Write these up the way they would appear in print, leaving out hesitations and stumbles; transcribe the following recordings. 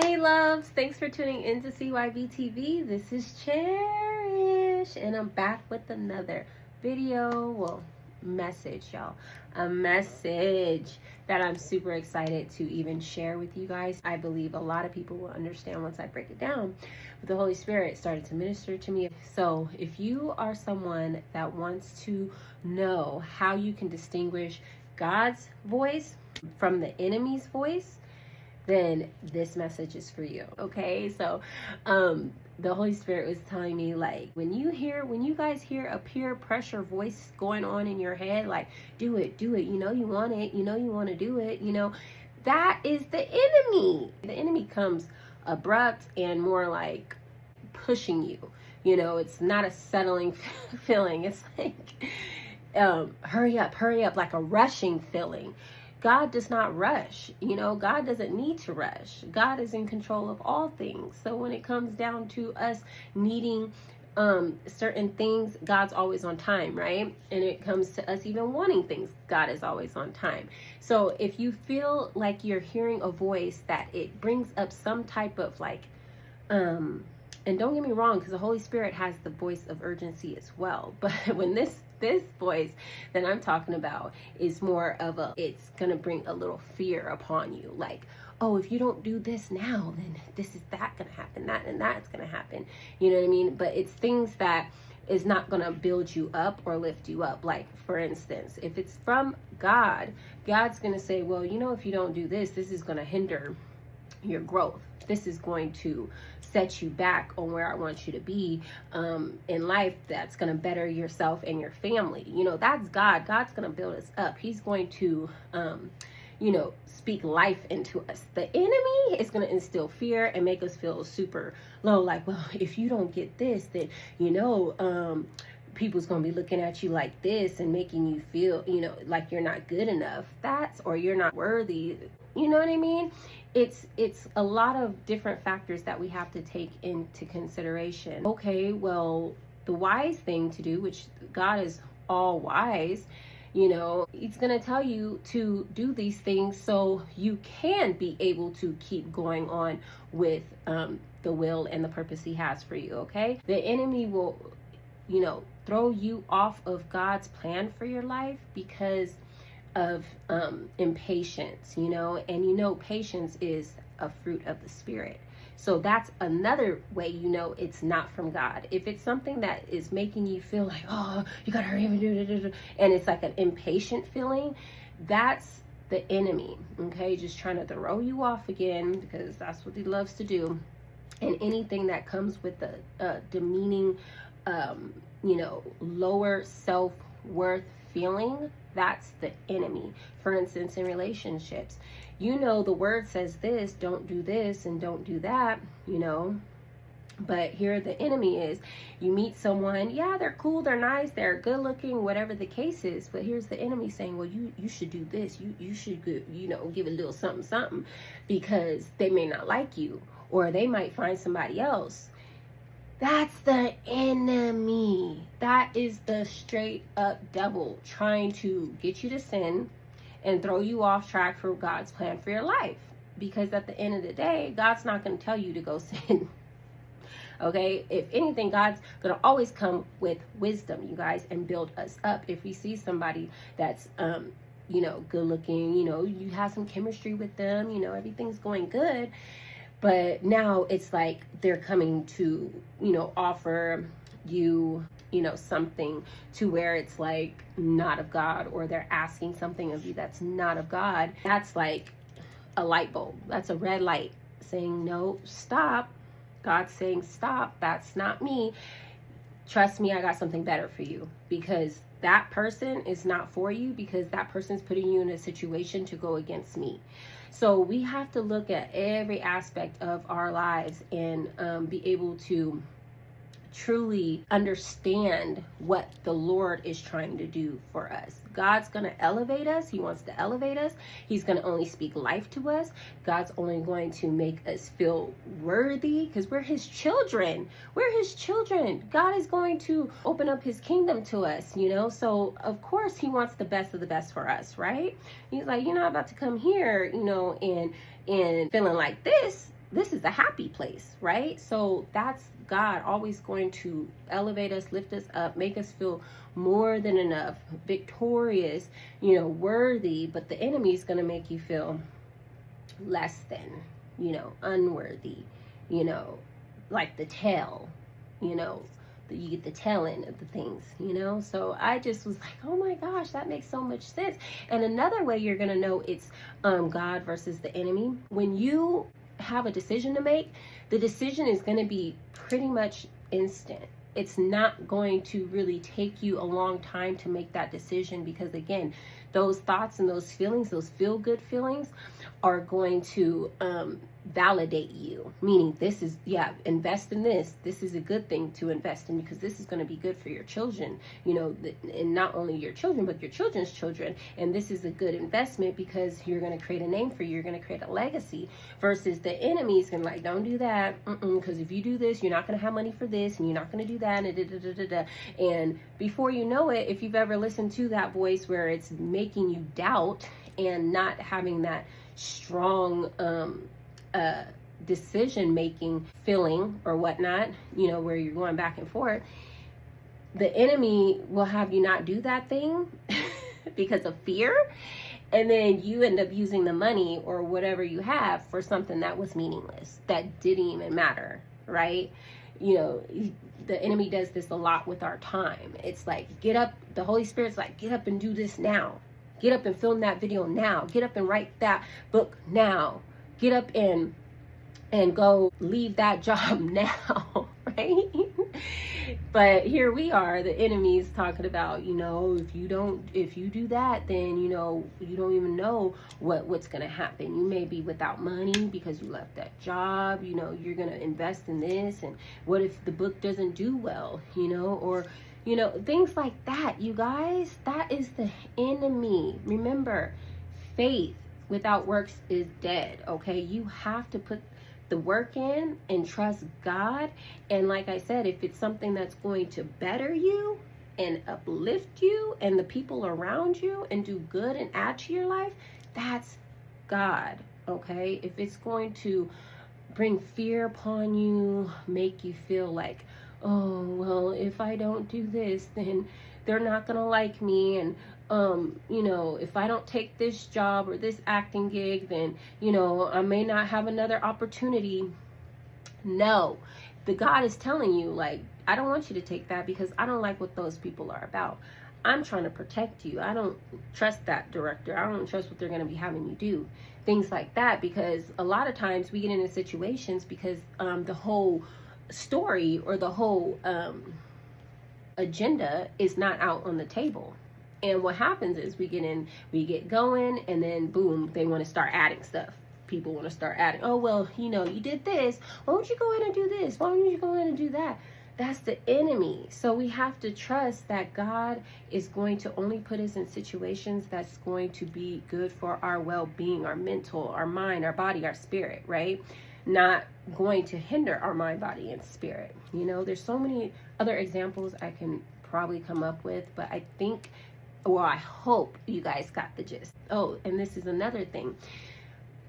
Hey loves, thanks for tuning in to CYBTV. This is Cherish and I'm back with another video, message, y'all. A message that I'm super excited to even share with you guys. I believe a lot of people will understand once I break it down. But the Holy Spirit started to minister to me. So if you are someone that wants to know how you can distinguish God's voice from the enemy's voice, then this message is for you. Okay, so the Holy Spirit was telling me, like, when you guys hear a peer pressure voice going on in your head, like, do it, you know you want it, you know you want to do it, that is the enemy. The enemy comes abrupt and more like pushing you. It's not a settling feeling. It's like hurry up, like a rushing feeling. God does not rush. God doesn't need to rush. God is in control of all things. So when it comes down to us needing certain things, God's always on time, right? And it comes to us even wanting things, God is always on time. So if you feel like you're hearing a voice that it brings up some type of like, and don't get me wrong, because the Holy Spirit has the voice of urgency as well. But when this voice that I'm talking about is more of it's going to bring a little fear upon you. Like, oh, if you don't do this now, then this is that going to happen, that and that's going to happen. You know what I mean? But it's things that is not going to build you up or lift you up. Like, for instance, if it's from God, God's going to say, well, if you don't do this, this is going to hinder your growth. This is going to set you back on where I want you to be in life. That's going to better yourself and your family. That's God. God's going to build us up. He's going to, speak life into us. The enemy is going to instill fear and make us feel super low. Like, well, if you don't get this, then, people's going to be looking at you like this and making you feel, like you're not good enough. Or you're not worthy. You know what I mean? It's a lot of different factors that we have to take into consideration. Okay, well, the wise thing to do, which God is all wise, He's going to tell you to do these things so you can be able to keep going on with the will and the purpose He has for you, okay? The enemy will, throw you off of God's plan for your life because of impatience, and patience is a fruit of the Spirit. So that's another way it's not from God. If it's something that is making you feel like, oh, you gotta hurry up and do it, and it's like an impatient feeling, that's the enemy, okay? Just trying to throw you off again, because that's what he loves to do. And anything that comes with the demeaning, lower self-worth feeling, that's the enemy. For instance, in relationships, the word says this, don't do this and don't do that, but here the enemy is, you meet someone, yeah, they're cool, they're nice, they're good looking, whatever the case is, but here's the enemy saying, well, you should do this, you should give a little something, because they may not like you, or they might find somebody else. That's the enemy. That is the straight up devil trying to get you to sin and throw you off track for God's plan for your life. Because at the end of the day, God's not going to tell you to go sin. Okay? If anything, God's going to always come with wisdom, you guys, and build us up. If we see somebody that's, good looking, you have some chemistry with them, everything's going good. But now it's like they're coming to, offer you, something to where it's like not of God, or they're asking something of you that's not of God. That's like a light bulb. That's a red light saying, no, stop. God's saying, stop. That's not me. Trust me, I got something better for you, because that person is not for you, because that person's putting you in a situation to go against me. So we have to look at every aspect of our lives and be able to truly understand what the Lord is trying to do for us. God's going to elevate us. He wants to elevate us. He's going to only speak life to us. God's only going to make us feel worthy, because we're His children. We're His children. God is going to open up His kingdom to us, So, of course, He wants the best of the best for us, right? He's like, you're not about to come here, and feeling like this. this is a happy place, right? So that's God always going to elevate us, lift us up, make us feel more than enough, victorious, worthy. But the enemy is going to make you feel less than, unworthy, like the tail, you get the tail end of the things, So I just was like, oh my gosh, that makes so much sense. And another way you're going to know it's God versus the enemy, when you have a decision to make, the decision is going to be pretty much instant. It's not going to really take you a long time to make that decision, because again, those thoughts and those feelings, those feel-good feelings, are going to validate you, meaning this is, invest in this. This is a good thing to invest in, because this is going to be good for your children, and not only your children, but your children's children. And this is a good investment because you're going to create a name for you. You're going to create a legacy. Versus the enemies can like, don't do that, because if you do this, you're not going to have money for this, and you're not going to do that, and before you know it, if you've ever listened to that voice where it's making you doubt and not having that strong decision making feeling or whatnot, where you're going back and forth, the enemy will have you not do that thing because of fear, and then you end up using the money or whatever you have for something that was meaningless, that didn't even matter, right? The enemy does this a lot with our time. It's like, get up, the Holy Spirit's like, get up and do this now. Get up and film that video now. Get up and write that book now. Get up and go leave that job now, right? But here we are, the enemy's talking about, if you do that, then, you don't even know what's going to happen. You may be without money because you left that job, you're going to invest in this. And what if the book doesn't do well, or, things like that, you guys. That is the enemy. Remember, faith without works is dead, okay? You have to put the work in and trust God. And like I said, if it's something that's going to better you and uplift you and the people around you and do good and add to your life, that's God, okay? If it's going to bring fear upon you, make you feel like, oh, well, if I don't do this, then they're not gonna like me, and if I don't take this job or this acting gig, then I may not have another opportunity. No, the God is telling you, like, I don't want you to take that, because I don't like what those people are about. I'm trying to protect you. I don't trust that director. I don't trust what they're going to be having you do, things like that. Because a lot of times we get into situations because the whole story or the whole agenda is not out on the table. And what happens is we get going, and then boom, they want to start adding stuff. People want to start adding, oh, well, you did this. Why don't you go ahead and do this? Why don't you go ahead and do that? That's the enemy. So we have to trust that God is going to only put us in situations that's going to be good for our well-being, our mental, our mind, our body, our spirit, right? Not going to hinder our mind, body, and spirit. There's so many other examples I can probably come up with, but I think, well, I hope you guys got the gist. Oh, and this is another thing,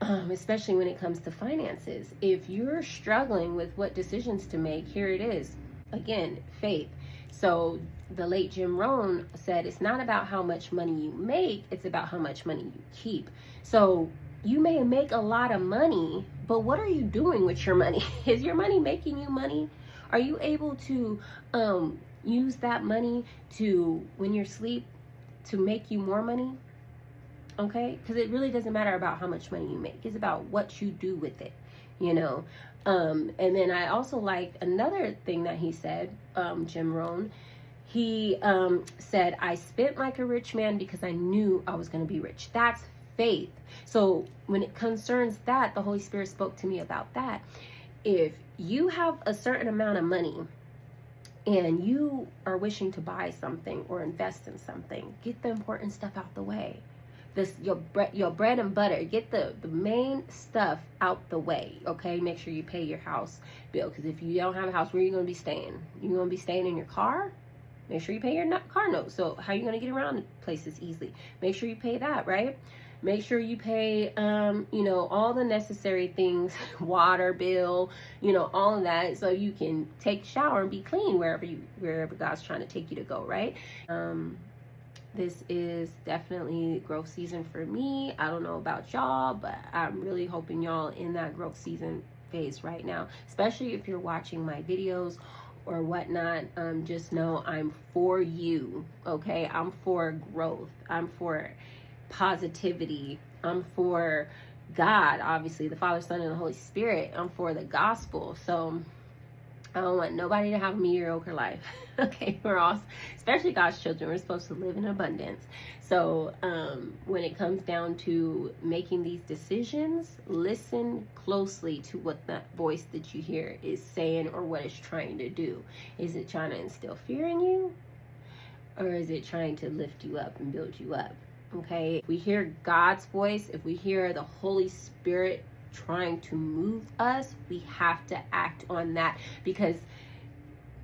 especially when it comes to finances. If you're struggling with what decisions to make, here it is. Again, faith. So the late Jim Rohn said, it's not about how much money you make, it's about how much money you keep. So you may make a lot of money, but what are you doing with your money? Is your money making you money? Are you able to use that money to, when you're asleep, to make you more money? Okay? Because it really doesn't matter about how much money you make. It's about what you do with it, And then I also liked another thing that he said, Jim Rohn. He said, I spent like a rich man because I knew I was going to be rich. That's faith. So when it concerns that, the Holy Spirit spoke to me about that. If you have a certain amount of money and you are wishing to buy something or invest in something, get the important stuff out the way. Your bread and butter, get the main stuff out the way, okay? Make sure you pay your house bill, because if you don't have a house, where are you going to be staying? You're going to be staying in your car? Make sure you pay your car note. So how are you going to get around places easily? Make sure you pay that, right? Make sure you pay, you know, all the necessary things, water bill, you know, all of that, so you can take a shower and be clean wherever God's trying to take you to go, right? This is definitely growth season for me. I don't know about y'all, but I'm really hoping y'all in that growth season phase right now, especially if you're watching my videos or whatnot. Just know I'm for you, okay? I'm for growth. I'm for positivity. I'm for God, obviously, the Father, Son, and the Holy Spirit. I'm for the gospel. So I don't want nobody to have a mediocre life. Okay, we're all, especially God's children, we're supposed to live in abundance. So when it comes down to making these decisions, listen closely to what that voice that you hear is saying or what it's trying to do. Is it trying to instill fear in you? Or is it trying to lift you up and build you up? Okay, if we hear God's voice, if we hear the Holy Spirit trying to move us, we have to act on that, because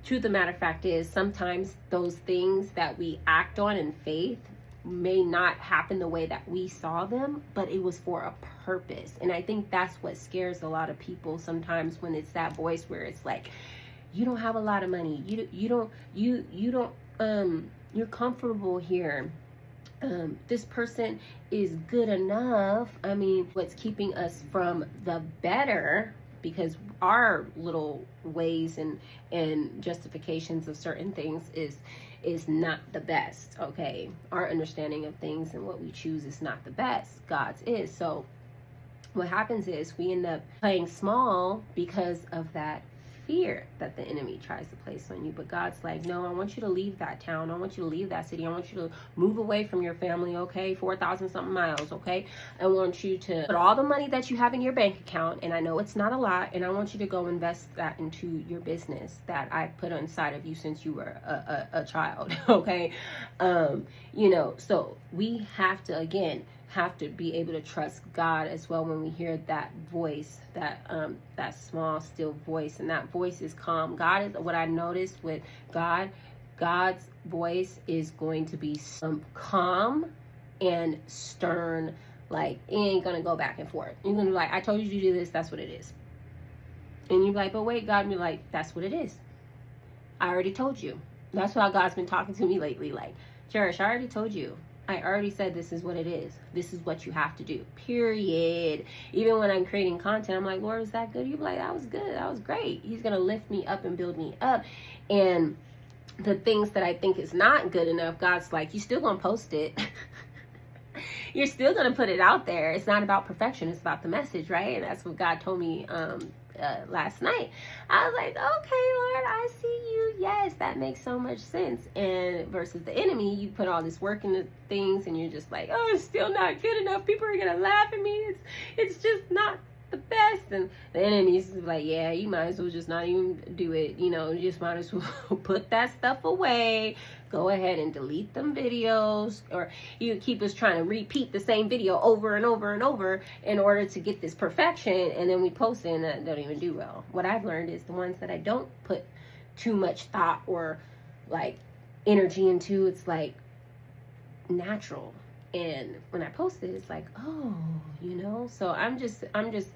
truth of the matter fact is sometimes those things that we act on in faith may not happen the way that we saw them, but it was for a purpose. And I think that's what scares a lot of people sometimes, when it's that voice where it's like, you don't have a lot of money, you're comfortable here, this person is good enough. I mean, what's keeping us from the better, because our little ways and justifications of certain things is not the best, okay? Our understanding of things and what we choose is not the best. God's is. So what happens is we end up playing small because of that fear that the enemy tries to place on you. But God's like, no, I want you to leave that town. I want you to leave that city. I want you to move away from your family, okay? 4,000 something miles, okay? I want you to put all the money that you have in your bank account, and I know it's not a lot, and I want you to go invest that into your business that I put inside of you since you were a child, okay? You know, so we have to, again, have to be able to trust God as well when we hear that voice, that small still voice, and that voice is calm. God is, what I noticed with God's voice is going to be some calm and stern. Like, it ain't gonna go back and forth. You're gonna be like, I told you to do this, that's what it is. And you're like, but wait, God, be like, that's what it is. I already told you. That's why God's been talking to me lately, like, Cherish, I already told you. I already said this is what it is. This is what you have to do, period. Even when I'm creating content, I'm like, Lord, is that good? You're like, that was good. That was great. He's going to lift me up and build me up. And the things that I think is not good enough, God's like, you're still going to post it. You're still going to put it out there. It's not about perfection. It's about the message, right? And that's what God told me last night. I was like, okay, Lord, I see you. Yes, that makes so much sense. And versus the enemy, you put all this work into things and you're just like, oh, it's still not good enough. People are going to laugh at me. It's just not the best. And the enemy's like, yeah, you might as well just not even do it. You know, you just might as well put that stuff away. Go ahead and delete them videos, or you keep us trying to repeat the same video over and over and over in order to get this perfection, and then we post it and that don't even do well. What I've learned is the ones that I don't put too much thought or like energy into, it's like natural. And when I post it, it's like, oh, you know. So I'm just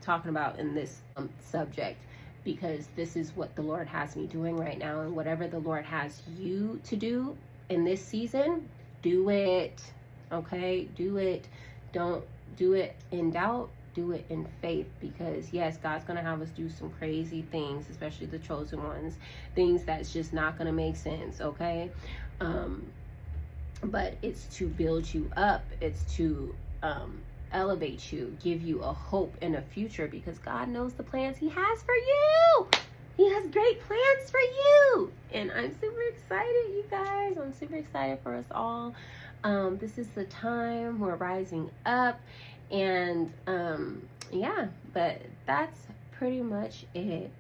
talking about in this subject, because this is what the Lord has me doing right now, and whatever the Lord has you to do in this season, do it. Okay, do it. Don't do it in doubt. Do it in faith, because yes, God's gonna have us do some crazy things, especially the chosen ones, things that's just not gonna make sense. Okay. But it's to build you up. It's to elevate you, give you a hope and a future, because God knows the plans He has for you. He has great plans for you. And I'm super excited, you guys. I'm super excited for us all. This is the time we're rising up. And yeah, but that's pretty much it.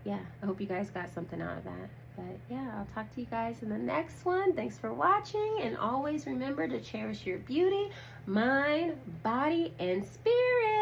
Yeah, I hope you guys got something out of that. But yeah, I'll talk to you guys in the next one. Thanks for watching. And always remember to cherish your beauty, mind, body, and spirit.